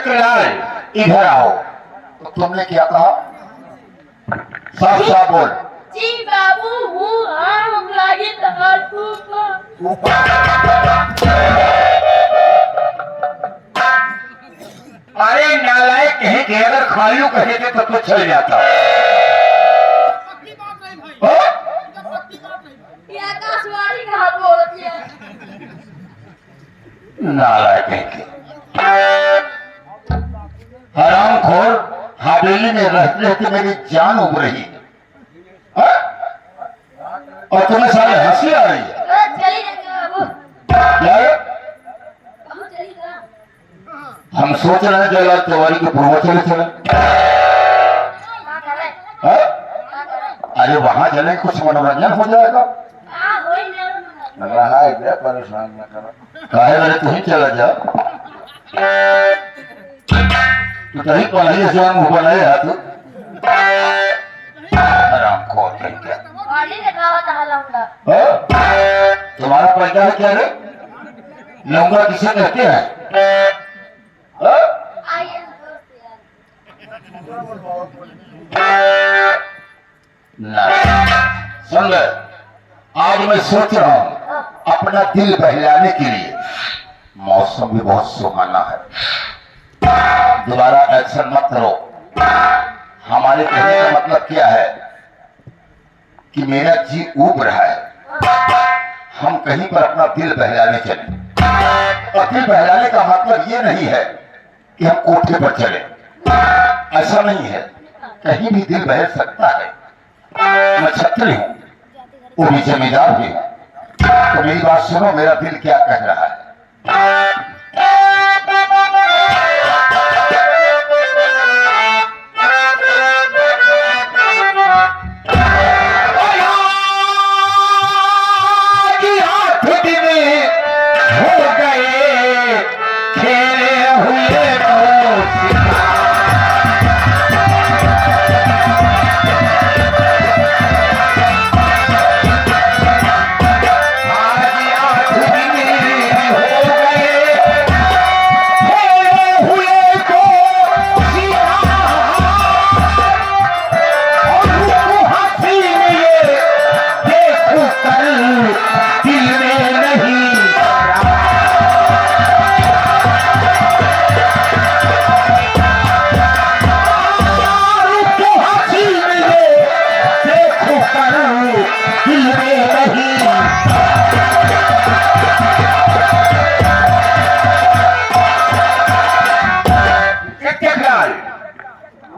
चक्रलाल इधर आओ। तो तुमने क्या कहा? साफ साफ बोल। जी बाबू हूँ हम लागे अरे नालायक कहे कि अगर खालू कहे थे तो चल जाता। आकाशवाणी कहा बोलती है नालायक कहे के हरामखोर हवेली में रहते रहते मेरी जान उब रही है और तुम्हें सारे हंसी आ रही है। क्या है? हम सोच रहे हैं जयलाल तिवारी के पूर्वजों चले। अरे वहां चले कुछ मनोरंजन हो जाएगा। रहा है क्या? परेशान न करो। काहे वाले तू ही चला जा। तू कहीं पढ़ाई से हम बनाए हाथ हरामखोर कहीं क्या। तुम्हारा पैसा है क्या रे? लौंगा किसे कहते हैं? सुन, आज मैं सोच रहा हूं अपना दिल बहलाने के लिए। मौसम भी बहुत सुहाना है। दोबारा एक्शन मत करो। हमारे कहने का मतलब क्या है कि मेरा जी ऊब रहा है। हम कहीं पर अपना दिल बहलाने चले। और दिल बहलाने का मतलब ये नहीं है कि हम कोठे पर चले। ऐसा नहीं है। कहीं भी दिल बहल सकता है। मैं छत्री हूं, वो भी जमींदार भी हूं। तो मेरी बात सुनो, मेरा दिल क्या कह रहा है।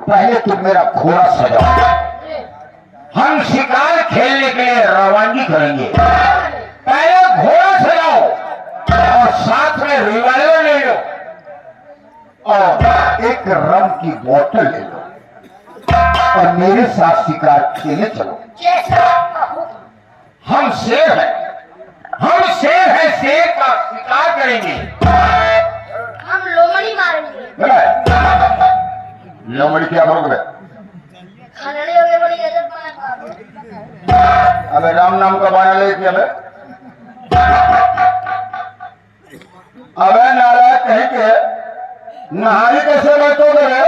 पहले तुम मेरा घोड़ा सजाओ। हम शिकार खेलने के लिए रवानगी करेंगे। पहले घोड़ा सजाओ और साथ में रिवाल्वर ले लो और एक रम की बोतल ले लो और मेरे साथ शिकार खेलने चलो। हम शेर हैं। हम शेर हैं। शेर का शिकार करेंगे। हम लोमड़ी मारेंगे। लोमड़ी क्या करोगे? अबे राम नाम का बना ले क्या? अबे नारायण कहीं के नहारी कैसे बैठोगे रे?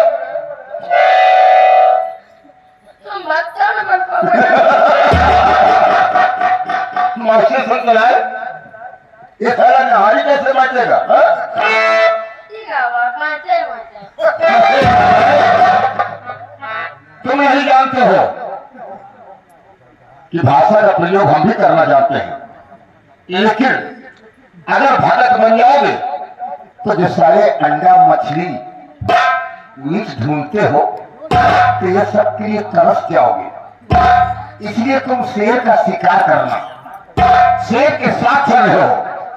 मौसी सुन के लाए ये सारा नहारी कैसे बैठेगा? तुम नहीं जानते हो कि भाषा का प्रयोग हम भी करना जानते हैं, लेकिन अगर भगत बन जाओगे तो जो सारे अंडा मछली मीट ढूंढते हो तो ये सब के लिए तरस जाओगे। इसलिए तुम शेर का शिकार करना। शेर के साथ चल रहे हो,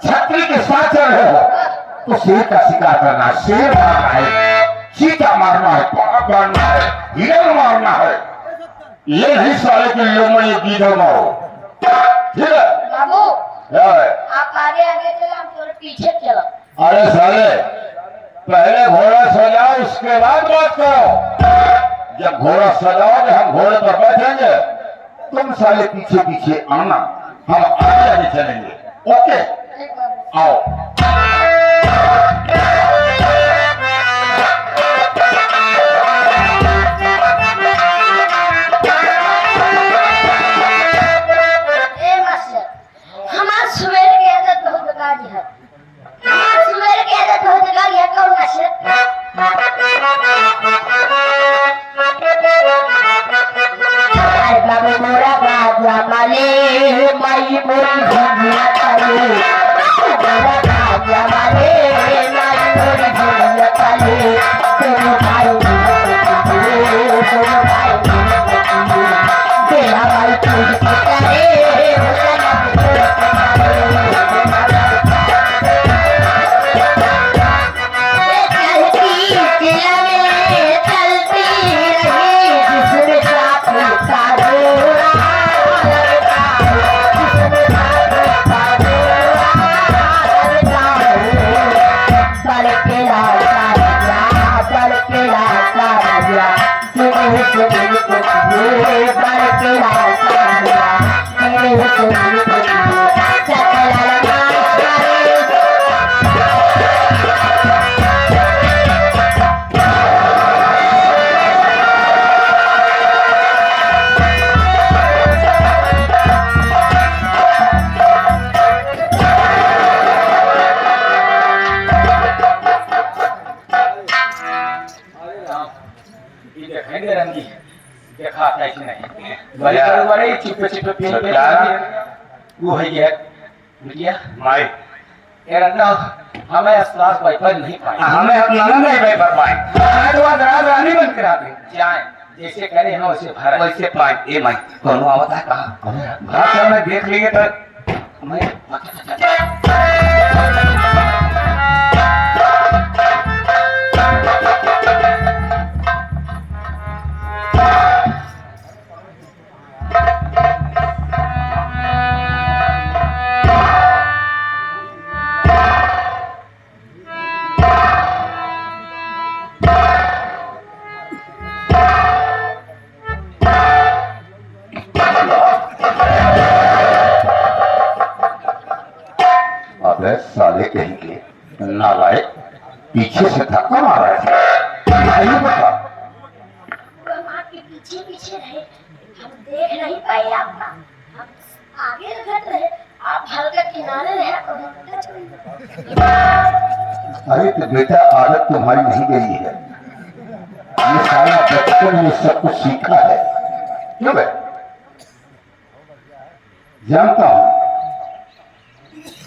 छतरी के साथ चल रहे हो तो शेर का शिकार करना। शेर मारना है, चीता मारना है, पाक मारना है, हिरण मारना है। ये नहीं साले के लोमड़ी गीदड़ मारो। ठीक है बाबू, आप आगे आगे चलो, हम थोड़े पीछे चलो। अरे साले पहले घोड़ा सजाओ उसके बाद बात करो। जब घोड़ा सजाओगे हम घोड़े पर बैठेंगे, तुम साले पीछे पीछे आना, हम आगे आगे चलेंगे। ओके आओ। देखा आता है कि नहीं बड़े बड़े चिपे चिपे पीन पे वो है ये बिटिया माई यार ना हमें अस्पताल वाइपर नहीं पाए हमें अपना नहीं भाई पर पाए मैं तो आज रानी बन कर आते जाए जैसे करे हम वैसे भर वैसे पाए ए माई कौन आवता है कहाँ भाषा में देख लिए तो मैं अबे साले कहीं के नालायक पीछे से धक्का मारा है आइए बता हम आपके पीछे पीछे रहे, हम देख नहीं पाए आपका, हम आगे रखत रहे, आप हल्का किनारे रहे और हम टच नहीं। अरे तो बेटा आदत तुम्हारी नहीं गई है, ये सारा बचपन में सब कुछ सीखा है क्यों बे? जानता हूं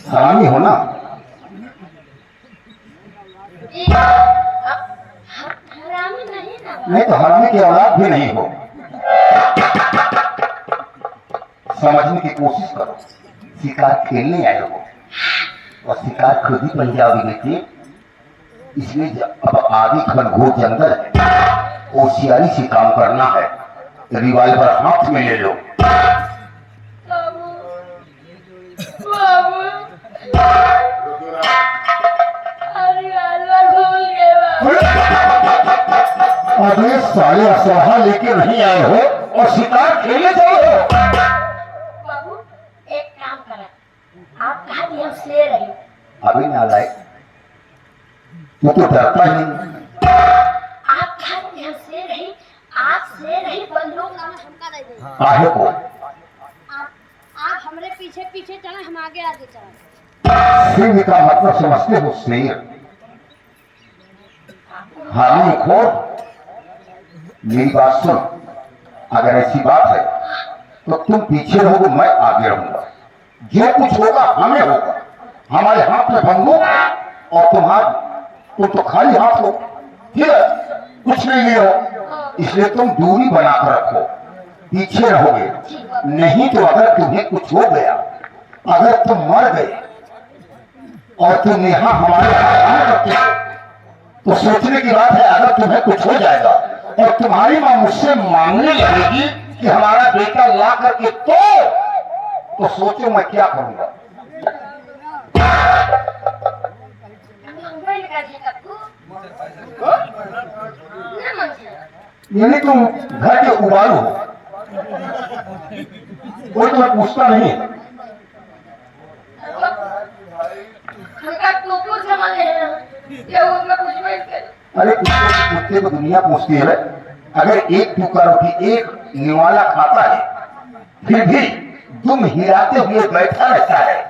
हरामी हो ना, जी, हम हरामी नहीं ना। नहीं तो हरामी की औलाद भी नहीं हो। समझने की कोशिश करो, शिकार खेलने आए हो और शिकार खुद ही बन जाओगे बेटे, इसलिए अब आगे घनघोर जंगल है, होशियारी से काम करना है, रिवाल्वर हाथ में ले लो। बाबू, बाबू, अरे अलवर भूल गए बाबू। अबे साले असलहा लेके नहीं आए हो और शिकार खेलने जाओ हो। बाबू एक काम करा, आप कहा कि हम शेर रहे, अभी नालायक तू तो डरता ही नहीं। आप कहा कि हम शेर रहे, आप शेर रहे, बंदूक ना हमका दे दे। काहे को आप हमरे पीछे पीछे चले, हम आगे आगे चले। सिंह का मतलब समझते हो? शेर हरामी खोर, मेरी बात सुन, अगर ऐसी बात है तो तुम पीछे रहोगे, मैं आगे रहूंगा, जो कुछ होगा हमें होगा, हमारे हाथ में बंदूक है और तुम तो खाली हाथ हो, ठीक है, कुछ नहीं ले हो, इसलिए तुम दूरी बनाकर रखो, पीछे रहोगे, नहीं तो अगर तुम्हें कुछ हो गया, अगर तुम मर गए और तुम यहाँ हमारे काम करते हो तो सोचने की बात है, अगर तुम्हें कुछ हो जाएगा और तुम्हारी मां मुझसे मांगने लगेगी कि हमारा बेटा ला करके तो सोचो मैं क्या करूंगा। यानी तुम घर के उबारू हो, कोई तुम्हें पूछता नहीं है। हमका कुकुर समझ रहे हैं, क्या वो मैं कुछ नहीं कर। अरे कुत्ते को दुनिया पूछती है, अगर एक टुकड़ा रोटी एक निवाला खाता है फिर भी तुम हिलाते हुए बैठा रहता है,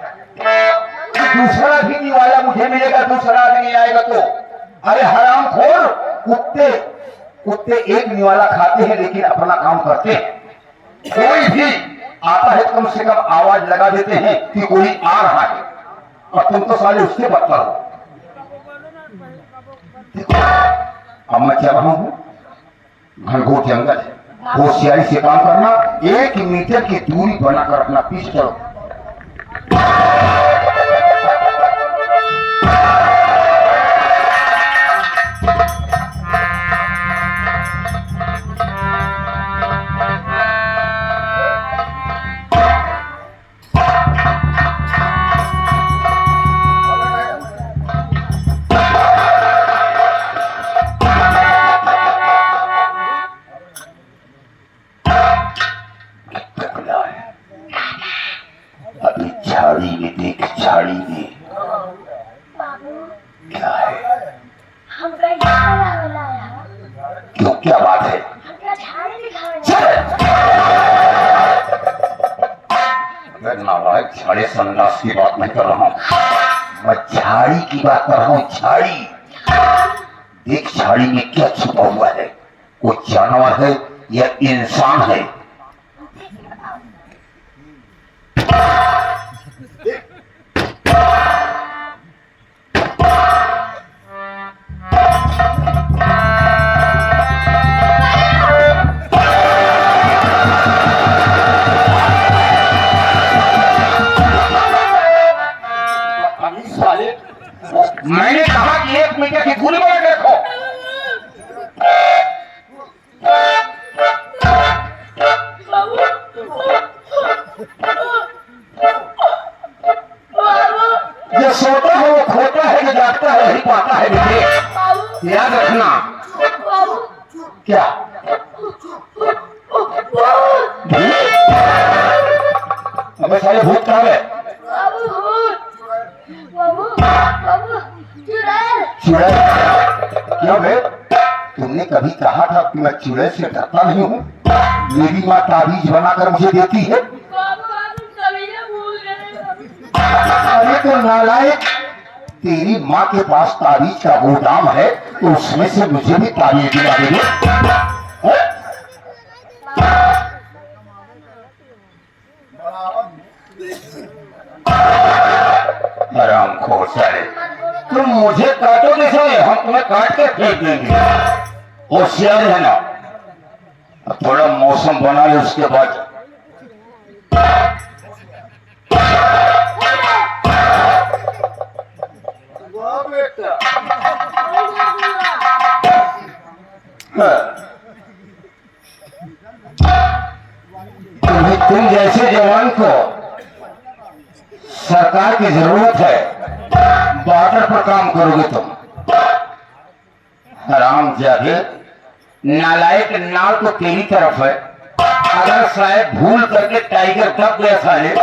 तो दूसरा भी निवाला मुझे मिलेगा, दूसरा भी नहीं आएगा तो? अरे हराम खोर, कुत्ते एक निवाला खाते हैं लेकिन अपना काम करते हैं, कोई भी आता है कम से कम आवाज लगा देते हैं कि कोई आ रहा है, और तुम तो साले उससे बदतर हो। अब मैं क्या रहा हूं, घनघोर जंगल है, होशियारी से काम करना, 1 मीटर की दूरी बनाकर रखना, पीछे चलो। क्यों, क्या बात है? मैं नालायक झाड़ी संन्यास की बात नहीं कर रहा हूँ, मैं झाड़ी की बात कर रहा हूँ। झाड़ी देख, झाड़ी में क्या छुपा हुआ है? कोई जानवर है या इंसान है? मैंने कहा कि 1 मीटर की दूरी में देखो। ये सोता है वो खोता है, ये जागता है वही पाता है। बेटे याद रखना। क्या अबे साले भूत कहाँ है? चुड़ैल? क्या बे, तुमने कभी कहा था कि मैं चुड़ैल से डरता नहीं हूँ? मेरी माँ ताबीज बनाकर मुझे देती है। अरे तो नालायक, तेरी माँ के पास ताबीज का गोदाम है तो उसमें से मुझे भी ताबीज दिला देंगे। हरामखोर साले, तुम मुझे काटोगे साले, हम तुम्हें काट के फेंक देंगे। होशियार है ना? अब थोड़ा मौसम बना ले, उसके बाद तुम जैसे जवान को सरकार की जरूरत है, बॉर्डर पर काम करोगे तुम। हराम जादे, नालायक नाव तो तेरी तरफ है, अगर शायद भूल करके टाइगर दब गया साले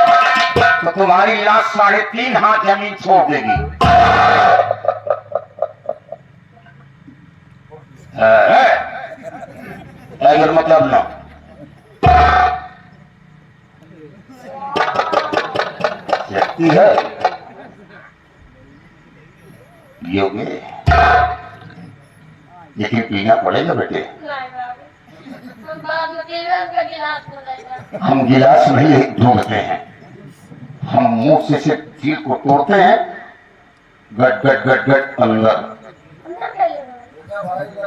तो तुम्हारी लाश 3.5 हाथ जमीन छोड़ देगी। टाइगर मतलब ना शक्ति है योगी, लेकिन पीना पड़ेगा बेटे। हम गिलास नहीं ढूंढते हैं, हम मुंह से सिर्फ चील को तोड़ते हैं, गट गट गट गट अंदर।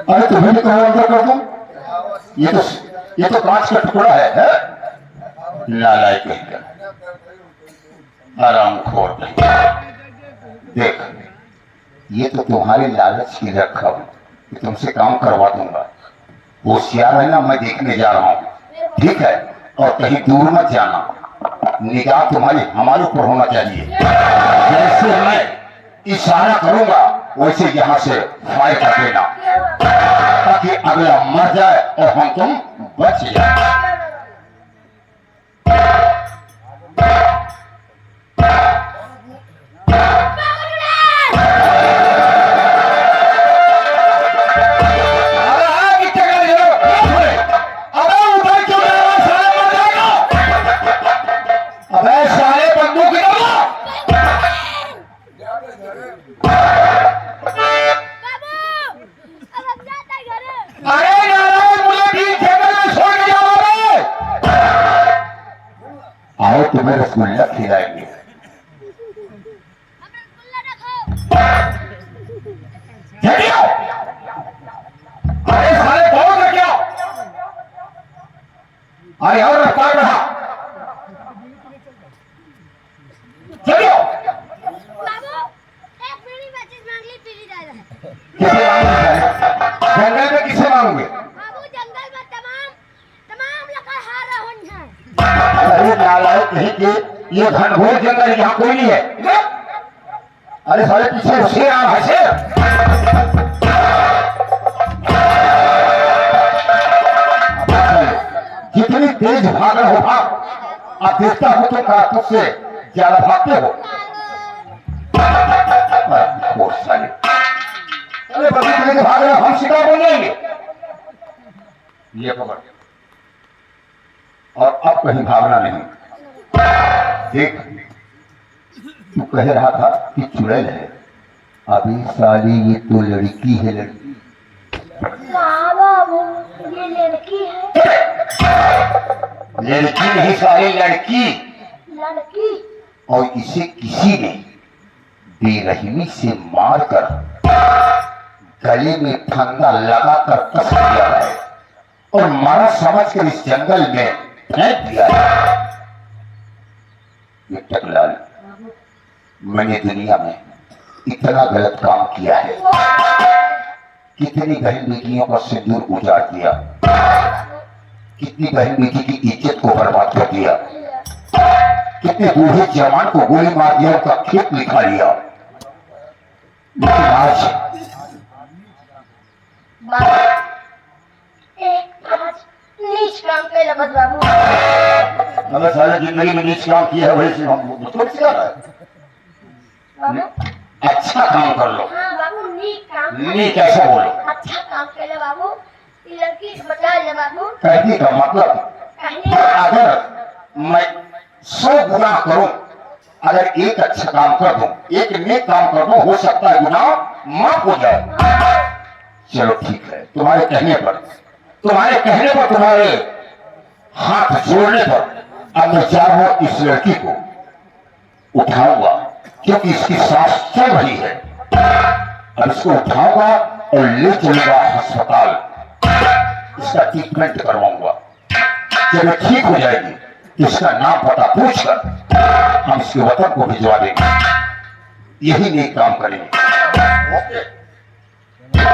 अरे तुम्हें भी कहा अंदर कर दूं? ये तो कांच का टुकड़ा है? नालायक कहकर, आरामखोर कहकर। देख, ये तो तुम्हारे लालच की रकम कि तुमसे काम करवा दूंगा। होशियार है ना, मैं देखने जा रहा हूँ, ठीक है? और कहीं दूर मत जाना, निगाह तुम्हारी हमारे ऊपर होना चाहिए। जैसे मैं इशारा करूंगा वैसे यहाँ से फायर कर देना, ताकि अगला मर जाए और हम तुम बच जाए। आओ तुम्हें रसगुल्ला खिलाएंगे। अरे साले कौन है क्या? अरे और रफ्तार बढ़ा, चलो। किसे मांगोगे? जंगल में किसे मांगोगे? अरे नालायक नहीं कि ये घनघोर जंगल, यहाँ कोई नहीं है। अरे साले पीछे शेर आ रहा है, शेर। जितनी तेज भाग रहे हो भाग, आप देखता हूं तो कारतूस से ज्यादा भागते हो। अरे बबी मान लेके भाग रहे हम शिकार बन जाएंगे। ये पकड़, और अब कहीं भागना नहीं। देख, तू कह रहा था कि चुड़ैल है, अभी साली ये तो लड़की है। लड़की हाँ बाबू, ये लड़की है। लड़की नहीं साली, लड़की। लड़की? और इसे किसी ने बेरहमी से मारकर गले में फंदा लगाकर कस दिया है और मारा समझकर इस जंगल में फेंक दिया है। ये टकलाल, मैंने दुनिया में इतना गलत काम किया है, कितनी बहन बेटियों का सिंदूर उजाड़ दिया, कितनी बहन बेटी की इज्जत को बर्बाद कर दिया, कितने बूढ़े जवान को गोली मार दिया, उनका खेत लिखा लिया। लेकिन आज आज नीच काम कर लबत बाबू। अगर सारा जिंदगी में नीच काम किया है वैसे हम तो क्या है? बाबू अच्छा काम कर लो। हाँ बाबू, नीच काम। नीच कैसे बोलो? अच्छा काम कर ले बाबू, ये लड़की को बचा ले बाबू। कहने का मतलब, कहने अगर मैं 100 गुनाह करूं, अगर एक अच्छा काम कर दूं, एक नेक काम कर दूं, हो सकता है गुनाह माफ हो जाए। चलो ठीक है, तुम्हारे कहने पर, तुम्हारे हाथ जोड़ने पर अब मैं चाहूं इस लड़की को उठाऊंगा, क्योंकि इसकी सांस चल रही है। अब इसको उठाऊंगा और ले चलूंगा अस्पताल, इसका ट्रीटमेंट करवाऊंगा। जब ये ठीक हो जाएगी तो इसका नाम पता पूछकर हम इसके वतन को भिजवा देंगे। यही नेक काम करेंगे। ओके।